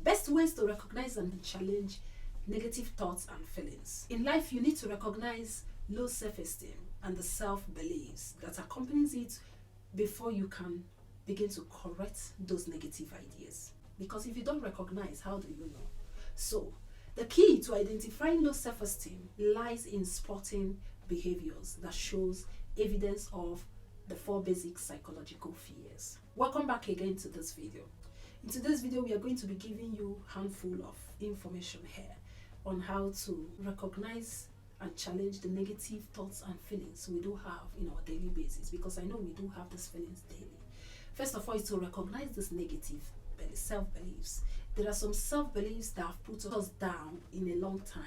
Best ways to recognize and challenge negative thoughts and feelings. In life, you need to recognize low self-esteem and the self-beliefs that accompanies it before you can begin to correct those negative ideas. Because if you don't recognize, how do you know? So, the key to identifying low self-esteem lies in spotting behaviors that shows evidence of the 4 basic psychological fears. Welcome back again to this video. In today's video, we are going to be giving you a handful of information here on how to recognize and challenge the negative thoughts and feelings we do have in our daily basis, because I know we do have these feelings daily. First of all, is to recognize this negative self-beliefs. There are some self-beliefs that have put us down in a long time,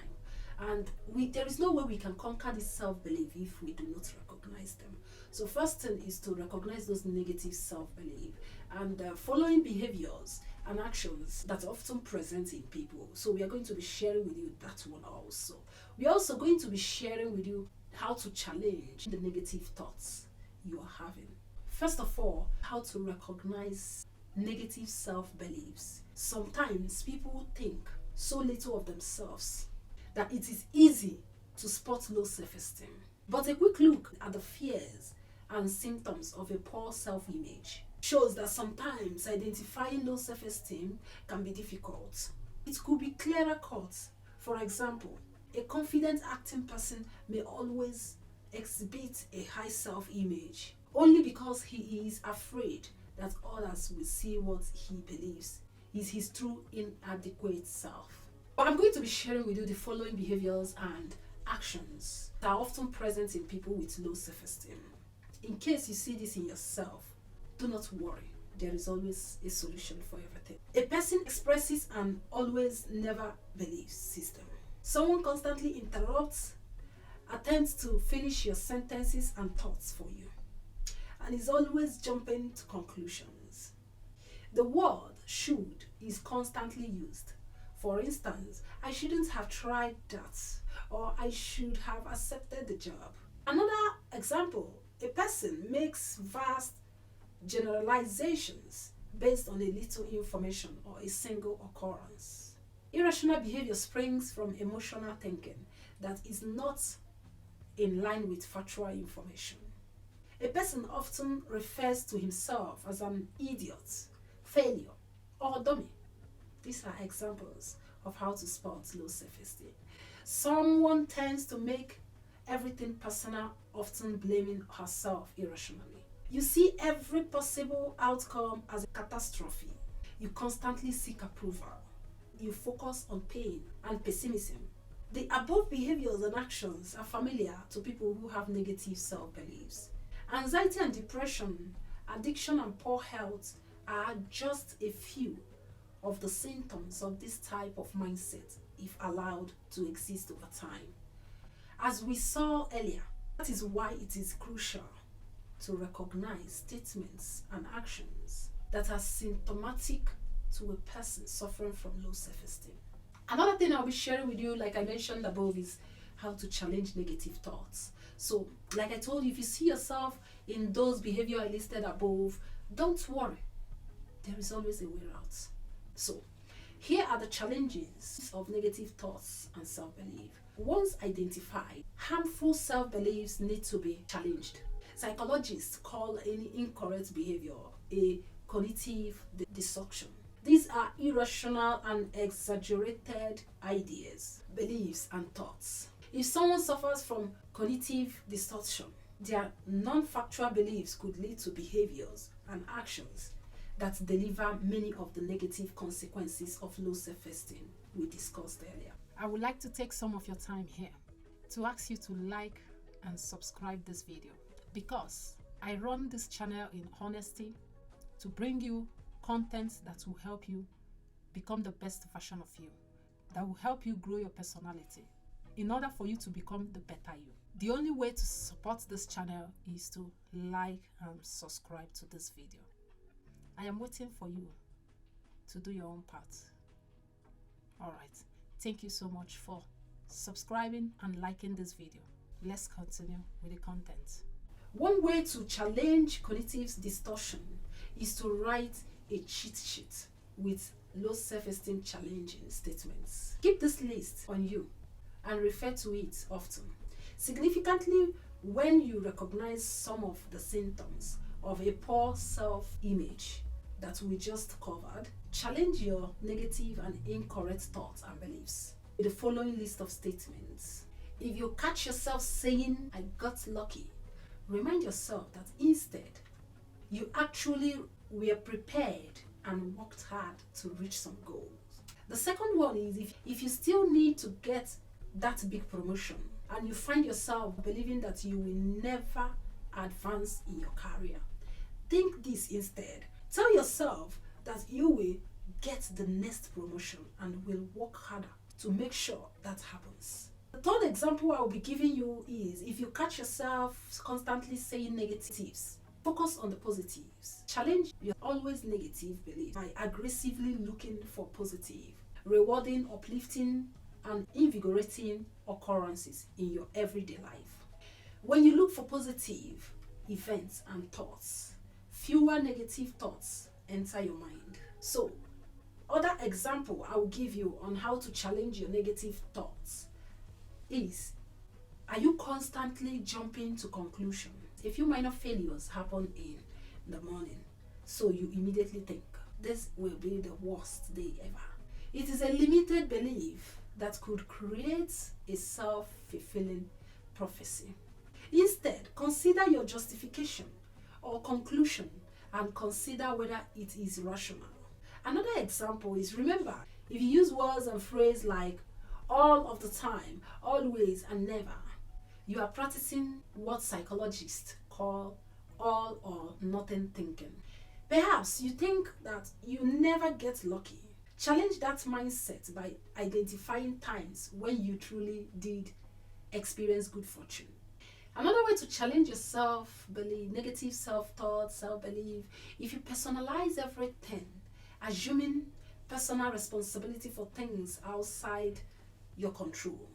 and there is no way we can conquer this self-belief if we do not recognize them. So first thing is to recognize those negative self-belief and following behaviors and actions that are often present in people. So we are going to be sharing with you that one also. We are also going to be sharing with you how to challenge the negative thoughts you are having. First of all, how to recognize negative self-beliefs. Sometimes people think so little of themselves that it is easy to spot low self-esteem. But a quick look at the fears and symptoms of a poor self-image shows that sometimes identifying low self-esteem can be difficult. It could be clearer cut. For example, a confident acting person may always exhibit a high self-image only because he is afraid that others will see what he believes is his true inadequate self. But I'm going to be sharing with you the following behaviors and actions that are often present in people with low self-esteem. In case you see this in yourself, do not worry. There is always a solution for everything. A person expresses an always never belief system. Someone constantly interrupts, attempts to finish your sentences and thoughts for you, and is always jumping to conclusions. The word should is constantly used. For instance, I shouldn't have tried that, or I should have accepted the job. Another example, a person makes vast generalizations based on a little information or a single occurrence. Irrational behavior springs from emotional thinking that is not in line with factual information. A person often refers to himself as an idiot, failure, or dummy. These are examples of how to spot low self-esteem. Someone tends to make everything personal, often blaming herself irrationally. You see every possible outcome as a catastrophe. You constantly seek approval. You focus on pain and pessimism. The above behaviors and actions are familiar to people who have negative self-beliefs. Anxiety and depression, addiction and poor health are just a few of the symptoms of this type of mindset if allowed to exist over time. As we saw earlier, that is why it is crucial to recognize statements and actions that are symptomatic to a person suffering from low self-esteem. Another thing I'll be sharing with you, like I mentioned above, is how to challenge negative thoughts. So, like I told you, if you see yourself in those behaviors I listed above, don't worry. There is always a way out. So, here are the challenges of negative thoughts and self-belief. Once identified, harmful self-beliefs need to be challenged. Psychologists call any incorrect behavior a cognitive distortion. These are irrational and exaggerated ideas, beliefs, and thoughts. If someone suffers from cognitive distortion, their non-factual beliefs could lead to behaviors and actions that deliver many of the negative consequences of low self-esteem we discussed earlier. I would like to take some of your time here to ask you to like and subscribe this video, because I run this channel in honesty to bring you content that will help you become the best version of you, that will help you grow your personality in order for you to become the better you. The only way to support this channel is to like and subscribe to this video. I am waiting for you to do your own part. Alright, thank you so much for subscribing and liking this video. Let's continue with the content. One way to challenge cognitive distortion is to write a cheat sheet with low self-esteem challenging statements. Keep this list on you and refer to it often. Significantly, when you recognize some of the symptoms of a poor self-image that we just covered, challenge your negative and incorrect thoughts and beliefs with the following list of statements. If you catch yourself saying, "I got lucky," remind yourself that instead, you actually were prepared and worked hard to reach some goals. The second one is if you still need to get that big promotion and you find yourself believing that you will never advance in your career, think this instead. Tell yourself that you will get the next promotion and will work harder to make sure that happens. The third example I will be giving you is if you catch yourself constantly saying negatives, focus on the positives. Challenge your always negative belief by aggressively looking for positive, rewarding, uplifting, and invigorating occurrences in your everyday life. When you look for positive events and thoughts, fewer negative thoughts enter your mind. So, other example I will give you on how to challenge your negative thoughts is, are you constantly jumping to conclusions? A few minor failures happen in the morning, so you immediately think, this will be the worst day ever. It is a limited belief that could create a self-fulfilling prophecy. Instead, consider your justification or conclusion and consider whether it is rational. Another example is, remember, if you use words and phrases like all of the time, always, and never, you are practicing what psychologists call all or nothing thinking. Perhaps you think that you never get lucky. Challenge that mindset by identifying times when you truly did experience good fortune. Another way to challenge your self-belief, negative self-thought, self-belief, if you personalize everything, assuming personal responsibility for things outside your control,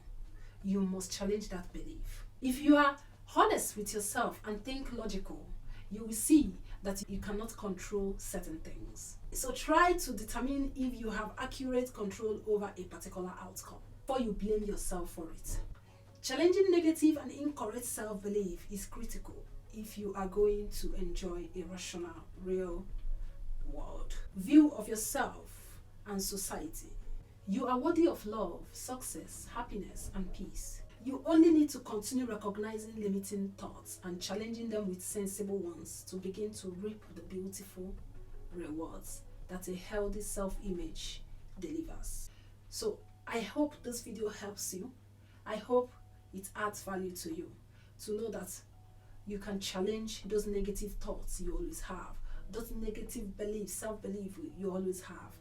you must challenge that belief. If you are honest with yourself and think logical, you will see that you cannot control certain things. So try to determine if you have accurate control over a particular outcome before you blame yourself for it. Challenging negative and incorrect self-belief is critical if you are going to enjoy a rational, real world view of yourself and society. You are worthy of love, success, happiness, and peace. You only need to continue recognizing limiting thoughts and challenging them with sensible ones to begin to reap the beautiful rewards that a healthy self-image delivers. So I hope this video helps you. I hope it adds value to you to know that you can challenge those negative thoughts you always have, those negative beliefs, self-belief you always have.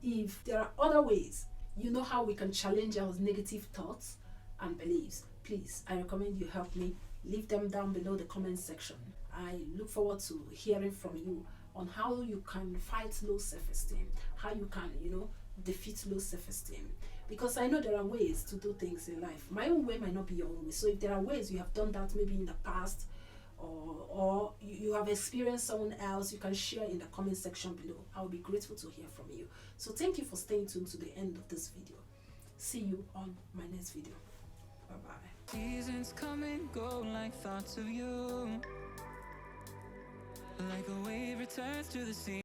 If there are other ways you know how we can challenge our negative thoughts and beliefs, please, I recommend you help me. Leave them down below the comment section. I look forward to hearing from you on how you can fight low self-esteem, how you can, defeat low self-esteem. Because I know there are ways to do things in life. My own way might not be your own way. So if there are ways you have done that maybe in the past, or you have experienced someone else, you can share in the comment section below. I will be grateful to hear from you. So thank you for staying tuned to the end of this video. See you on my next video. Bye-bye. Seasons come and go like thoughts of you, like a wave returns to the sea.